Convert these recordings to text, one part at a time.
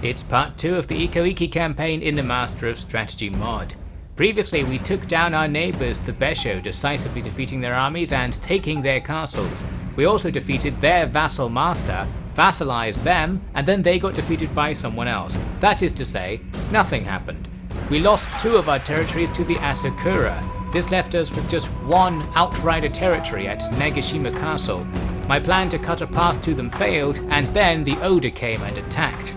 It's part 2 of the Ikko Ikki campaign in the Master of Strategy mod. Previously we took down our neighbours the Besho, decisively defeating their armies and taking their castles. We also defeated their vassal master, vassalized them, and then they got defeated by someone else. That is to say, nothing happened. We lost 2 of our territories to the Asakura. This left us with just 1 outrider territory at Nagashima Castle. My plan to cut a path to them failed, and then the Oda came and attacked.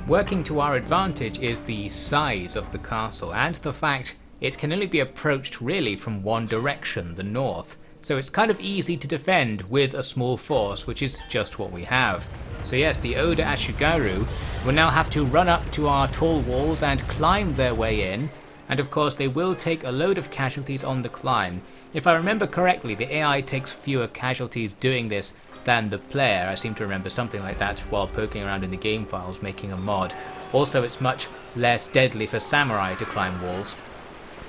Working to our advantage is the size of the castle and the fact it can only be approached really from one direction, the north. So it's kind of easy to defend with a small force, which is just what we have. So yes, the Oda Ashigaru will now have to run up to our tall walls and climb their way in. And of course they will take a load of casualties on the climb. If I remember correctly, the AI takes fewer casualties doing this than the player. I seem to remember something like that while poking around in the game files making a mod. Also, it's much less deadly for samurai to climb walls.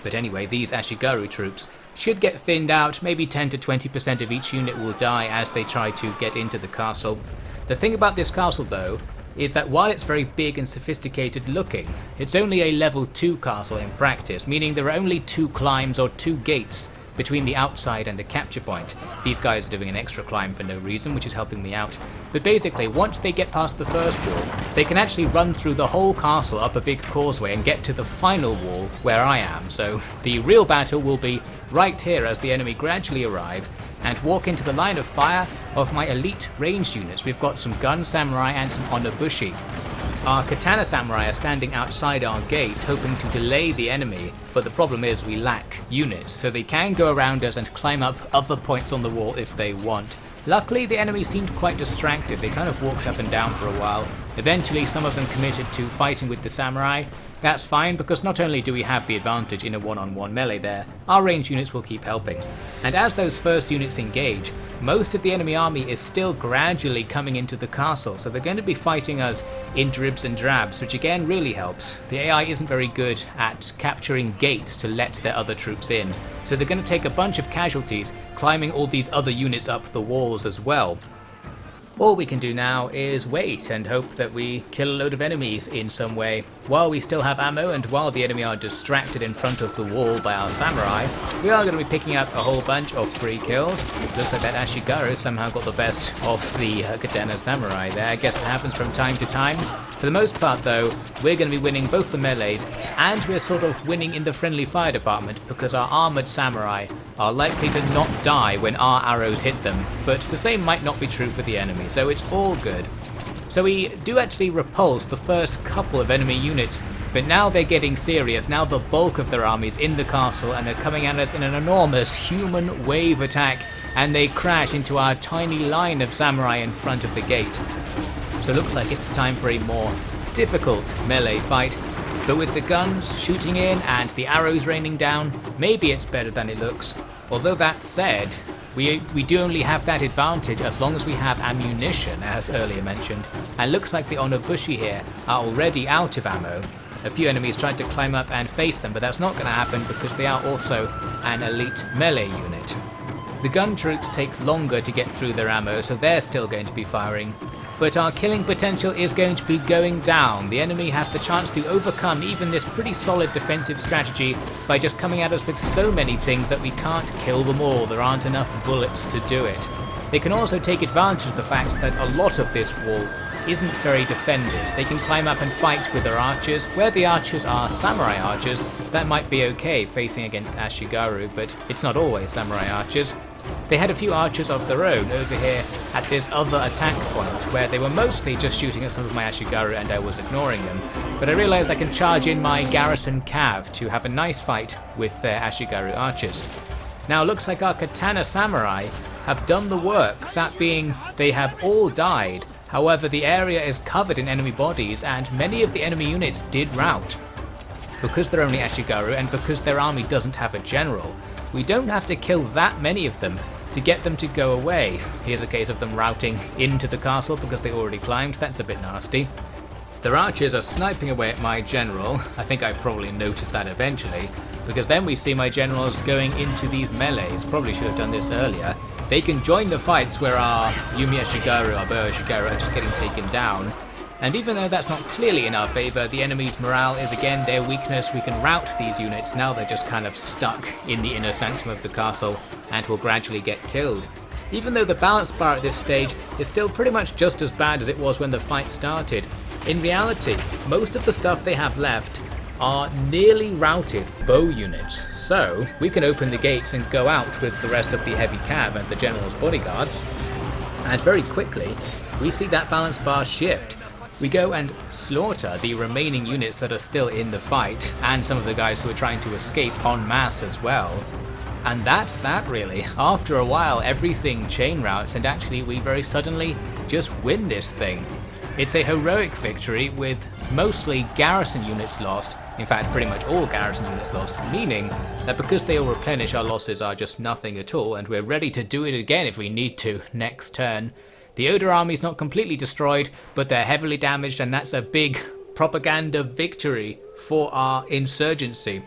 But anyway, these Ashigaru troops should get thinned out. Maybe 10 to 20% of each unit will die as they try to get into the castle. The thing about this castle though is that while it's very big and sophisticated looking, it's only a level 2 castle in practice, meaning there are only 2 climbs or 2 gates between the outside and the capture point. These guys are doing an extra climb for no reason, which is helping me out. But basically, once they get past the first wall, they can actually run through the whole castle up a big causeway and get to the final wall where I am. So the real battle will be right here as the enemy gradually arrive and walk into the line of fire of my elite ranged units. We've got some gun samurai and some onobushi. Our katana samurai are standing outside our gate hoping to delay the enemy, but the problem is we lack units, so they can go around us and climb up other points on the wall if they want. Luckily the enemy seemed quite distracted. They kind of walked up and down for a while. Eventually some of them committed to fighting with the samurai. That's fine, because not only do we have the advantage in a one-on-one melee there, our ranged units will keep helping. And as those first units engage, most of the enemy army is still gradually coming into the castle, so they're going to be fighting us in dribs and drabs, which again really helps. The AI isn't very good at capturing gates to let their other troops in, so they're going to take a bunch of casualties climbing all these other units up the walls as well. All we can do now is wait and hope that we kill a load of enemies in some way. While we still have ammo and while the enemy are distracted in front of the wall by our samurai, we are going to be picking up a whole bunch of free kills. Looks like that Ashigaru somehow got the best of the katana samurai there. I guess it happens from time to time. For the most part though, we're going to be winning both the melees and we're sort of winning in the friendly fire department because our armoured samurai are likely to not die when our arrows hit them, but the same might not be true for the enemy, so it's all good. So we do actually repulse the first couple of enemy units, but now they're getting serious. Now the bulk of their army's in the castle and they're coming at us in an enormous human wave attack, and they crash into our tiny line of samurai in front of the gate. So it looks like it's time for a more difficult melee fight, but with the guns shooting in and the arrows raining down, maybe it's better than it looks. Although that said, we do only have that advantage as long as we have ammunition, as earlier mentioned, and looks like the onobushi here are already out of ammo. A few enemies tried to climb up and face them, but that's not going to happen because they are also an elite melee unit. The gun troops take longer to get through their ammo, so they're still going to be firing. But our killing potential is going to be going down. The enemy have the chance to overcome even this pretty solid defensive strategy by just coming at us with so many things that we can't kill them all. There aren't enough bullets to do it. They can also take advantage of the fact that a lot of this wall isn't very defended. They can climb up and fight with their archers. Where the archers are samurai archers, that might be okay facing against Ashigaru, but it's not always samurai archers. They had a few archers of their own over here at this other attack point where they were mostly just shooting at some of my Ashigaru and I was ignoring them. But I realised I can charge in my garrison cav to have a nice fight with their Ashigaru archers. Now it looks like our katana samurai have done the work, that being they have all died. However, the area is covered in enemy bodies and many of the enemy units did rout. Because they're only Ashigaru and because their army doesn't have a general, we don't have to kill that many of them to get them to go away. Here's a case of them routing into the castle because they already climbed. That's a bit nasty. Their archers are sniping away at my general. I think I probably noticed that eventually, because then we see my generals going into these melees. Probably should have done this earlier. They can join the fights where our Yumi Ashigaru, our Bow Ashigaru are just getting taken down. And even though that's not clearly in our favour, the enemy's morale is again their weakness. We can rout these units, now they're just kind of stuck in the inner sanctum of the castle and will gradually get killed. Even though the balance bar at this stage is still pretty much just as bad as it was when the fight started, in reality, most of the stuff they have left are nearly routed bow units, so we can open the gates and go out with the rest of the heavy cav and the general's bodyguards, and very quickly we see that balance bar shift. We go and slaughter the remaining units that are still in the fight, and some of the guys who are trying to escape en masse as well. And that's that really. After a while everything chain routes and actually we very suddenly just win this thing. It's a heroic victory with mostly garrison units lost, in fact pretty much all garrison units lost, meaning that because they all replenish our losses are just nothing at all and we're ready to do it again if we need to next turn. The Oda army's not completely destroyed, but they're heavily damaged, and that's a big propaganda victory for our insurgency.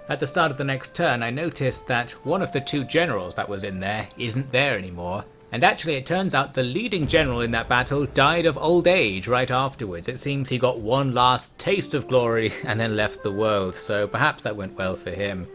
At the start of the next turn I noticed that one of the two generals that was in there isn't there anymore. And actually it turns out the leading general in that battle died of old age right afterwards. It seems he got one last taste of glory and then left the world, so perhaps that went well for him.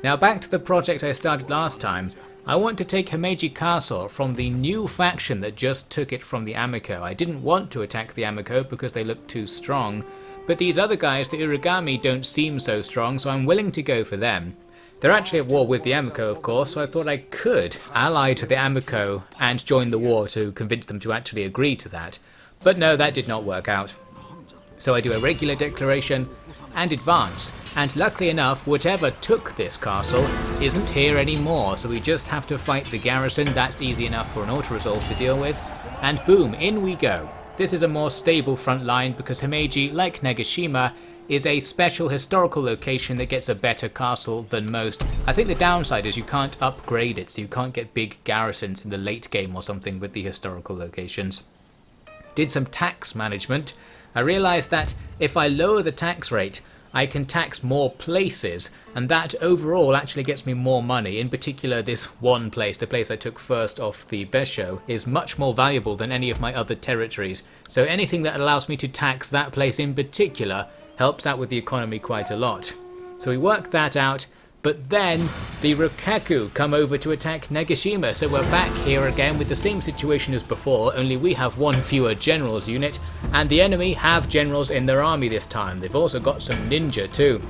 Now back to the project I started last time. I want to take Himeji Castle from the new faction that just took it from the Amico. I didn't want to attack the Amico because they looked too strong, but these other guys, the Uragami, don't seem so strong, so I'm willing to go for them. They're actually at war with the Amico, of course, so I thought I could ally to the Amico and join the war to convince them to actually agree to that. But no, that did not work out. So I do a regular declaration and advance, and luckily enough, whatever took this castle isn't here anymore, so we just have to fight the garrison. That's easy enough for an auto-resolve to deal with, and boom, in we go. This is a more stable front line because Himeji, like Nagashima, is a special historical location that gets a better castle than most. I think the downside is you can't upgrade it, so you can't get big garrisons in the late game or something with the historical locations. Did some tax management. I realised that if I lower the tax rate, I can tax more places, and that overall actually gets me more money. In particular, this one place, the place I took first off the Besho, is much more valuable than any of my other territories. So anything that allows me to tax that place in particular helps out with the economy quite a lot. So we work that out, but then the Rokkaku come over to attack Nagashima, so we're back here again with the same situation as before, only we have one fewer generals unit, and the enemy have generals in their army this time. They've also got some ninja too.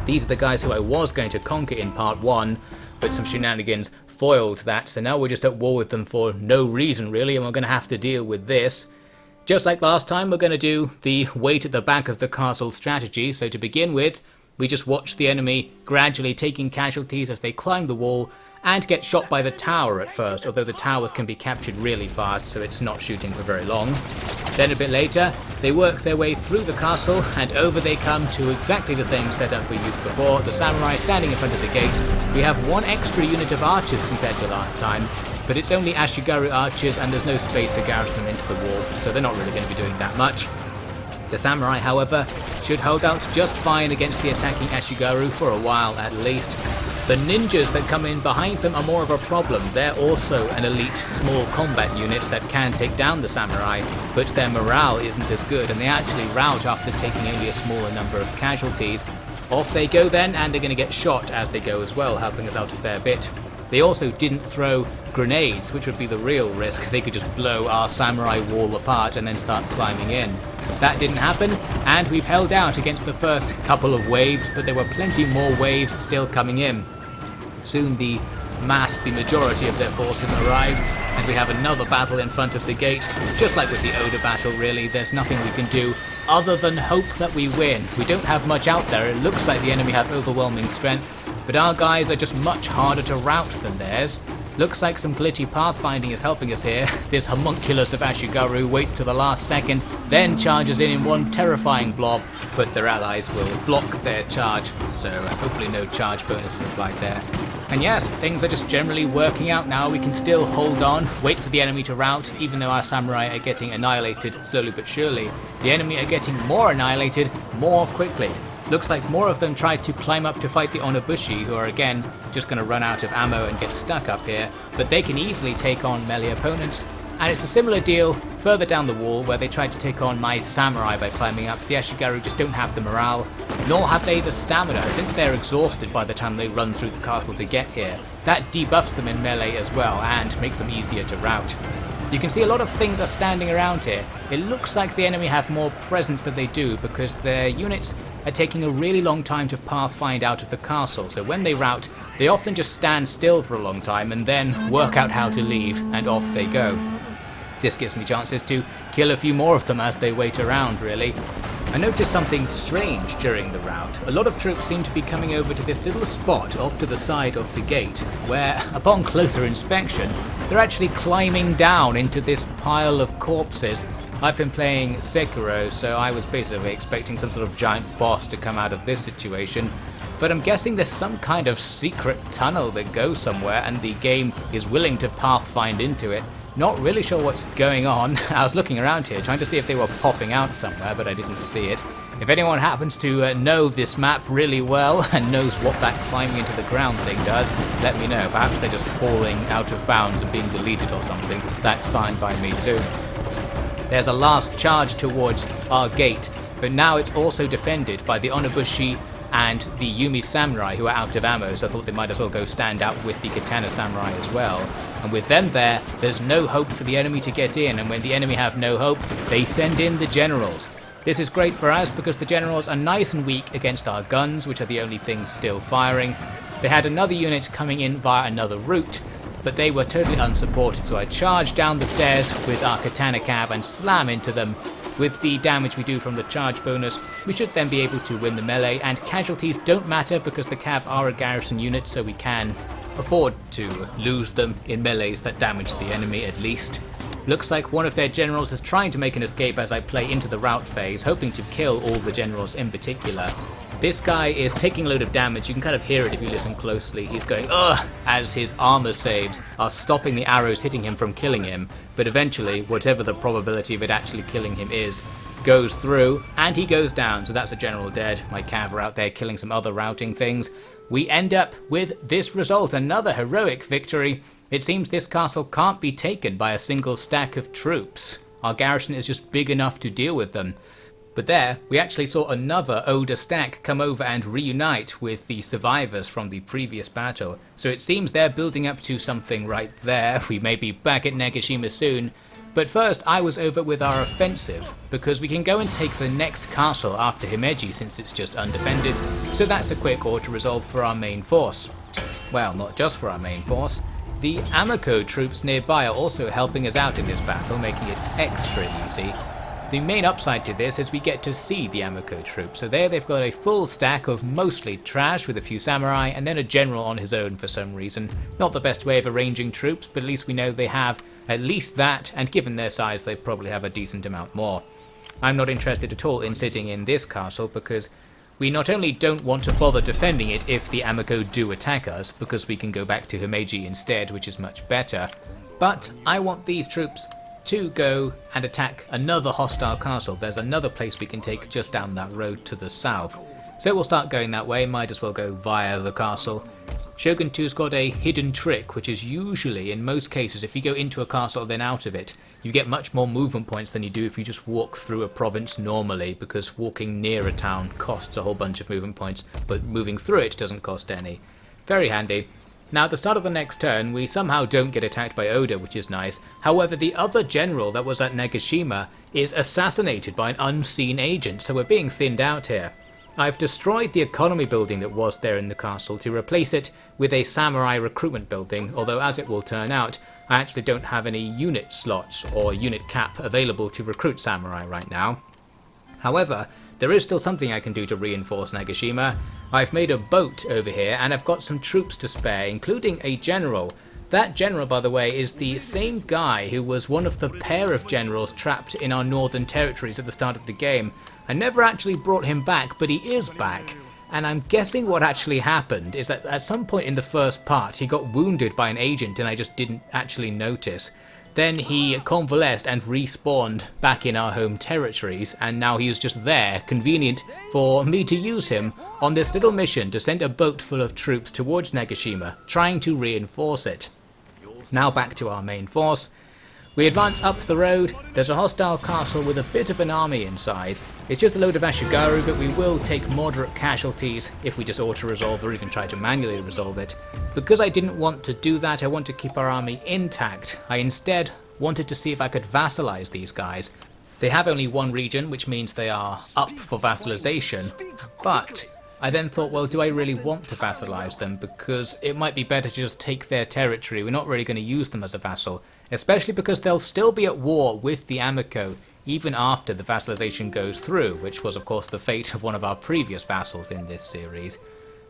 These are the guys who I was going to conquer in part 1, but some shenanigans foiled that, so now we're just at war with them for no reason really, and we're going to have to deal with this. Just like last time, we're going to do the wait at the back of the castle strategy, so to begin with, we just watch the enemy gradually taking casualties as they climb the wall and get shot by the tower at first, although the towers can be captured really fast, so it's not shooting for very long. Then a bit later, they work their way through the castle, and over they come to exactly the same setup we used before, the samurai standing in front of the gate. We have one extra unit of archers compared to last time, but it's only Ashigaru archers and there's no space to garrison them into the wall, so they're not really going to be doing that much. The samurai, however, should hold out just fine against the attacking Ashigaru for a while at least. The ninjas that come in behind them are more of a problem. They're also an elite small combat unit that can take down the samurai, but their morale isn't as good and they actually rout after taking only a smaller number of casualties. Off they go then, and they're going to get shot as they go as well, helping us out a fair bit. They also didn't throw grenades, which would be the real risk. They could just blow our samurai wall apart and then start climbing in. That didn't happen, and we've held out against the first couple of waves, but there were plenty more waves still coming in. Soon the majority of their forces arrived, and we have another battle in front of the gate. Just like with the Oda battle really, there's nothing we can do other than hope that we win. We don't have much out there. It looks like the enemy have overwhelming strength, but our guys are just much harder to rout than theirs. Looks like some glitchy pathfinding is helping us here. This homunculus of Ashigaru waits to the last second, then charges in one terrifying blob, but their allies will block their charge, so hopefully no charge bonuses applied there. And yes, things are just generally working out now. We can still hold on, wait for the enemy to rout, even though our samurai are getting annihilated slowly but surely. The enemy are getting more annihilated more quickly. Looks like more of them tried to climb up to fight the Onobushi, who are again just going to run out of ammo and get stuck up here, but they can easily take on melee opponents. And it's a similar deal further down the wall where they tried to take on my samurai by climbing up. The Ashigaru just don't have the morale, nor have they the stamina, since they're exhausted by the time they run through the castle to get here. That debuffs them in melee as well and makes them easier to rout. You can see a lot of things are standing around here. It looks like the enemy have more presence than they do because their units are taking a really long time to pathfind out of the castle, so when they rout, they often just stand still for a long time and then work out how to leave, and off they go. This gives me chances to kill a few more of them as they wait around, really. I noticed something strange during the rout. A lot of troops seem to be coming over to this little spot off to the side of the gate, where, upon closer inspection, they're actually climbing down into this pile of corpses. I've been playing Sekiro, so I was basically expecting some sort of giant boss to come out of this situation. But I'm guessing there's some kind of secret tunnel that goes somewhere and the game is willing to pathfind into it. Not really sure what's going on. I was looking around here trying to see if they were popping out somewhere, but I didn't see it. If anyone happens to know this map really well and knows what that climbing into the ground thing does, let me know. Perhaps they're just falling out of bounds and being deleted or something. That's fine by me too. There's a last charge towards our gate, but now it's also defended by the Onobushi and the Yumi Samurai, who are out of ammo, so I thought they might as well go stand out with the Katana Samurai as well. And with them there's no hope for the enemy to get in, and when the enemy have no hope, they send in the generals. This is great for us because the generals are nice and weak against our guns, which are the only things still firing. They had another unit coming in via another route, but they were totally unsupported, so I charged down the stairs with our Katana Cab and slam into them. With the damage we do from the charge bonus, we should then be able to win the melee, and casualties don't matter because the Cav are a garrison unit, so we can afford to lose them in melees that damage the enemy at least. Looks like one of their generals is trying to make an escape as I play into the rout phase, hoping to kill all the generals in particular. This guy is taking a load of damage. You can kind of hear it if you listen closely. He's going ugh as his armor saves are stopping the arrows hitting him from killing him, but eventually, whatever the probability of it actually killing him is, goes through and he goes down, so that's a general dead. My cav are out there killing some other routing things. We end up with this result, another heroic victory. It seems this castle can't be taken by a single stack of troops. Our garrison is just big enough to deal with them. But there, we actually saw another Oda stack come over and reunite with the survivors from the previous battle. So it seems they're building up to something right there. We may be back at Nagashima soon. But first, I was over with our offensive, because we can go and take the next castle after Himeji since it's just undefended. So that's a quick auto-resolve for our main force. Well, not just for our main force. The Amako troops nearby are also helping us out in this battle, making it extra easy. The main upside to this is we get to see the Amako troops. So there they've got a full stack of mostly trash with a few samurai and then a general on his own for some reason. Not the best way of arranging troops, but at least we know they have at least that, and given their size they probably have a decent amount more. I'm not interested at all in sitting in this castle because we not only don't want to bother defending it if the Amako do attack us, because we can go back to Himeji instead, which is much better, but I want these troops to go and attack another hostile castle. There's another place we can take just down that road to the south. So we'll start going that way, might as well go via the castle. Shogun 2's got a hidden trick, which is usually, in most cases, if you go into a castle and then out of it, you get much more movement points than you do if you just walk through a province normally, because walking near a town costs a whole bunch of movement points, but moving through it doesn't cost any. Very handy. Now at the start of the next turn, we somehow don't get attacked by Oda, which is nice. However, the other general that was at Nagashima is assassinated by an unseen agent, so we're being thinned out here. I've destroyed the economy building that was there in the castle to replace it with a samurai recruitment building, although as it will turn out, I actually don't have any unit slots or unit cap available to recruit samurai right now. However, there is still something I can do to reinforce Nagashima. I've made a boat over here and I've got some troops to spare, including a general. That general, by the way, is the same guy who was one of the pair of generals trapped in our northern territories at the start of the game. I never actually brought him back, but he is back. And I'm guessing what actually happened is that at some point in the first part he got wounded by an agent and I just didn't actually notice. Then he convalesced and respawned back in our home territories, and now he is just there, convenient for me to use him on this little mission to send a boat full of troops towards Nagashima, trying to reinforce it. Now back to our main force. We advance up the road. There's a hostile castle with a bit of an army inside. It's just a load of Ashigaru, but we will take moderate casualties if we just auto-resolve or even try to manually resolve it. Because I didn't want to do that, I want to keep our army intact. I instead wanted to see if I could vassalize these guys. They have only one region, which means they are up for vassalization, but I then thought, well, do I really want to vassalize them? Because it might be better to just take their territory. We're not really going to use them as a vassal, especially because they'll still be at war with the Amico even after the vassalization goes through, which was of course the fate of one of our previous vassals in this series.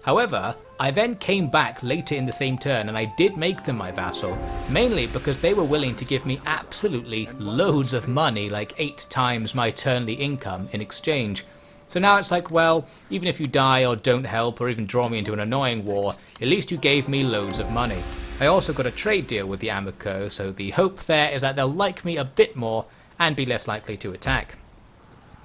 However, I then came back later in the same turn and I did make them my vassal, mainly because they were willing to give me absolutely loads of money, like 8 times my turnly income in exchange. So now it's like, well, even if you die or don't help or even draw me into an annoying war, at least you gave me loads of money. I also got a trade deal with the Amico, so the hope there is that they'll like me a bit more and be less likely to attack.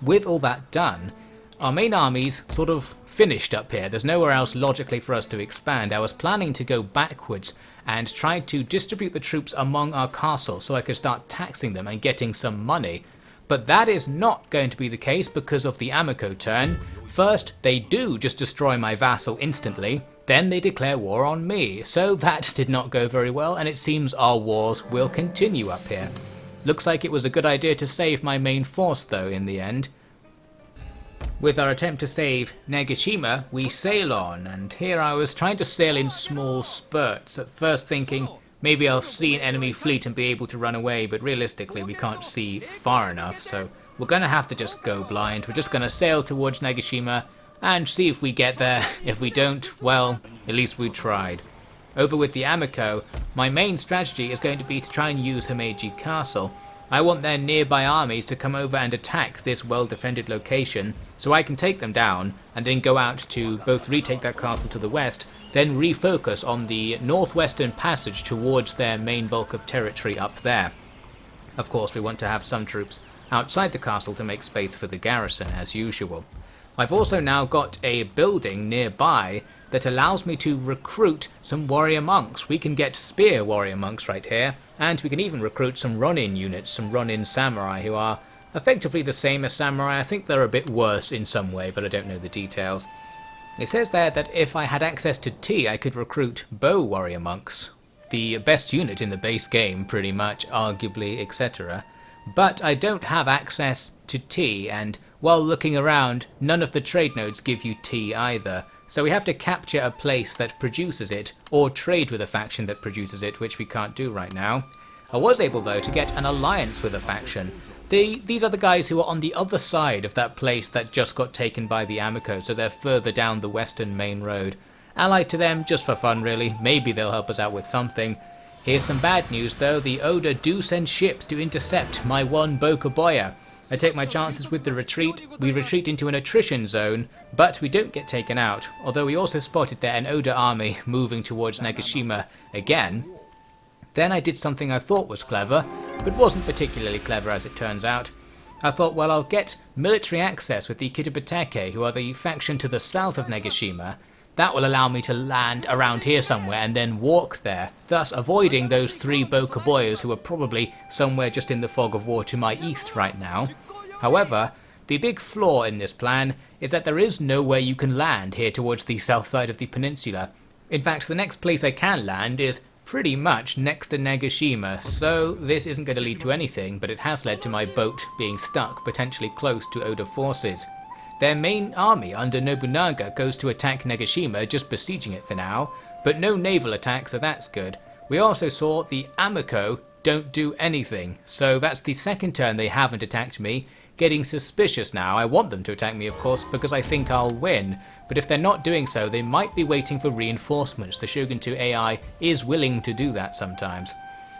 With all that done, our main army's sort of finished up here. There's nowhere else logically for us to expand. I was planning to go backwards and try to distribute the troops among our castles so I could start taxing them and getting some money. But that is not going to be the case because of the Amico turn. First, they do just destroy my vassal instantly, then they declare war on me. So that did not go very well, and it seems our wars will continue up here. Looks like it was a good idea to save my main force though in the end. With our attempt to save Nagashima, we sail on, and here I was trying to sail in small spurts, at first thinking maybe I'll see an enemy fleet and be able to run away, but realistically we can't see far enough, so we're going to have to just go blind. We're just going to sail towards Nagashima and see if we get there. If we don't, well, at least we tried. Over with the Amico, my main strategy is going to be to try and use Himeji Castle. I want their nearby armies to come over and attack this well-defended location, so I can take them down, and then go out to both retake that castle to the west, then refocus on the northwestern passage towards their main bulk of territory up there. Of course, we want to have some troops outside the castle to make space for the garrison as usual. I've also now got a building nearby that allows me to recruit some warrior monks. We can get spear warrior monks right here, and we can even recruit some Ronin units, some Ronin samurai who are effectively the same as samurai. I think they're a bit worse in some way, but I don't know the details. It says there that if I had access to tea, I could recruit bow warrior monks. The best unit in the base game, pretty much, arguably, etc. But I don't have access to tea, and while looking around, none of the trade nodes give you tea either. So we have to capture a place that produces it, or trade with a faction that produces it, which we can't do right now. I was able though to get an alliance with a faction. These are the guys who are on the other side of that place that just got taken by the Amico, so they're further down the western main road. Allied to them just for fun really, maybe they'll help us out with something. Here's some bad news though, the Oda do send ships to intercept my one Bokuboya. I take my chances with the retreat. We retreat into an attrition zone, but we don't get taken out, although we also spotted there an Oda army moving towards Nagashima again. Then I did something I thought was clever, but wasn't particularly clever as it turns out. I thought, well, I'll get military access with the Kitabatake, who are the faction to the south of Nagashima. That will allow me to land around here somewhere and then walk there, thus avoiding those 3 Bokuboyas who are probably somewhere just in the fog of war to my east right now. However, the big flaw in this plan is that there is nowhere you can land here towards the south side of the peninsula. In fact, the next place I can land is pretty much next to Nagashima, so this isn't going to lead to anything, but it has led to my boat being stuck potentially close to Oda forces. Their main army under Nobunaga goes to attack Nagashima, just besieging it for now, but no naval attack, so that's good. We also saw the Amico don't do anything, so that's the second turn they haven't attacked me. Getting suspicious now. I want them to attack me of course because I think I'll win, but if they're not doing so they might be waiting for reinforcements. The Shogun 2 AI is willing to do that sometimes.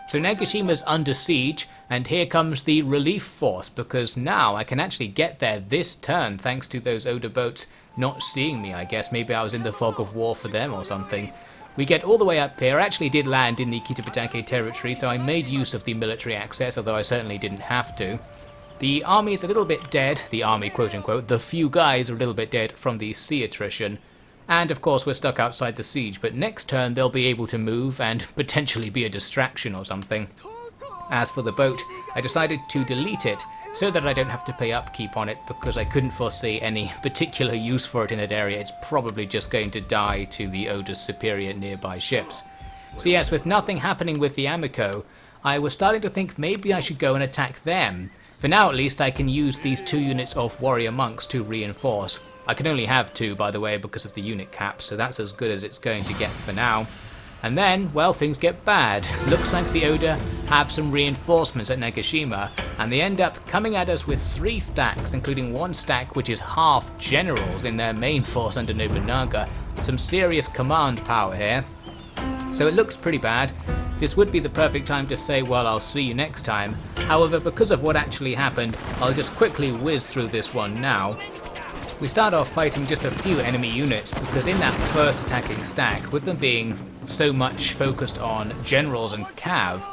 So Nagashima's under siege, and here comes the relief force, because now I can actually get there this turn thanks to those Oda boats not seeing me, I guess. Maybe I was in the fog of war for them or something. We get all the way up here. I actually did land in the Kitabatake territory, so I made use of the military access, although I certainly didn't have to. The army is a little bit dead, the army quote unquote, the few guys are a little bit dead from the sea attrition. And of course we're stuck outside the siege, but next turn they'll be able to move and potentially be a distraction or something. As for the boat, I decided to delete it so that I don't have to pay upkeep on it because I couldn't foresee any particular use for it in that area. It's probably just going to die to the Oda's superior nearby ships. So yes, with nothing happening with the Amico, I was starting to think maybe I should go and attack them. For now at least I can use these 2 units of warrior monks to reinforce. I can only have 2 by the way because of the unit cap, so that's as good as it's going to get for now. And then, well, things get bad. Looks like the Oda have some reinforcements at Nagashima, and they end up coming at us with 3 stacks, including 1 stack which is half generals in their main force under Nobunaga. Some serious command power here. So it looks pretty bad. This would be the perfect time to say, well, I'll see you next time. However, because of what actually happened, I'll just quickly whiz through this one now. We start off fighting just a few enemy units because in that first attacking stack, with them being so much focused on generals and cav,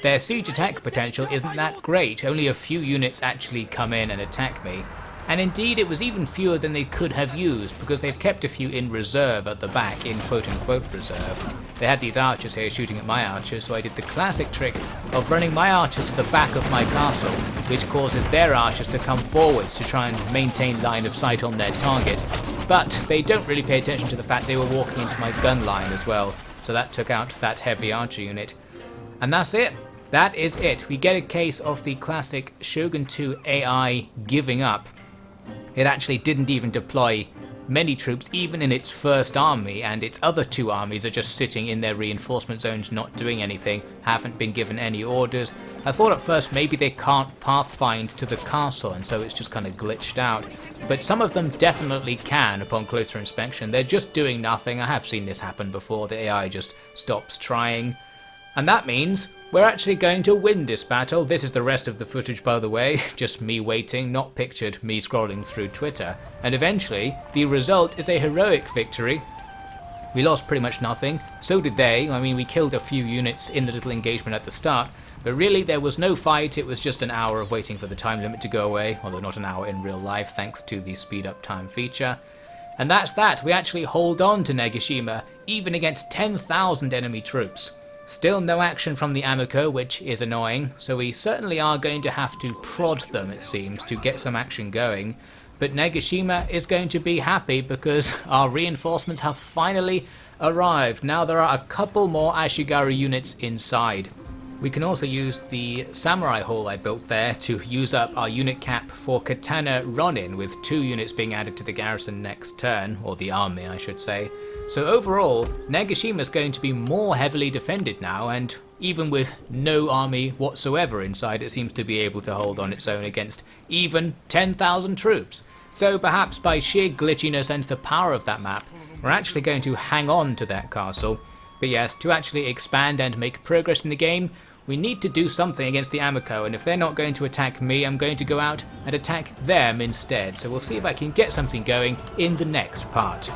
their siege attack potential isn't that great. Only a few units actually come in and attack me. And indeed it was even fewer than they could have used because they've kept a few in reserve at the back, in quote-unquote reserve. They had these archers here shooting at my archers, so I did the classic trick of running my archers to the back of my castle, which causes their archers to come forwards to try and maintain line of sight on their target. But they don't really pay attention to the fact they were walking into my gun line as well, so that took out that heavy archer unit. And that's it. That is it. We get a case of the classic Shogun 2 AI giving up. It actually didn't even deploy many troops even in its first army, and its other 2 armies are just sitting in their reinforcement zones not doing anything, haven't been given any orders. I thought at first maybe they can't pathfind to the castle and so it's just kind of glitched out, but some of them definitely can upon closer inspection. They're just doing nothing. I have seen this happen before, the AI just stops trying. And that means we're actually going to win this battle. This is the rest of the footage, by the way, just me waiting, not pictured me scrolling through Twitter. And eventually, the result is a heroic victory. We lost pretty much nothing, so did they. I mean, we killed a few units in the little engagement at the start, but really there was no fight. It was just an hour of waiting for the time limit to go away, although not an hour in real life thanks to the speed up time feature. And that's that. We actually hold on to Nagashima, even against 10,000 enemy troops. Still no action from the Amico, which is annoying, so we certainly are going to have to prod them, it seems, to get some action going. But Nagashima is going to be happy because our reinforcements have finally arrived. Now there are a couple more Ashigaru units inside. We can also use the samurai hall I built there to use up our unit cap for Katana Ronin, with 2 units being added to the garrison next turn, or the army I should say. So overall, Nagashima is going to be more heavily defended now, and even with no army whatsoever inside, it seems to be able to hold on its own against even 10,000 troops. So perhaps by sheer glitchiness and the power of that map, we're actually going to hang on to that castle. But yes, to actually expand and make progress in the game, we need to do something against the Amico, and if they're not going to attack me, I'm going to go out and attack them instead. So we'll see if I can get something going in the next part.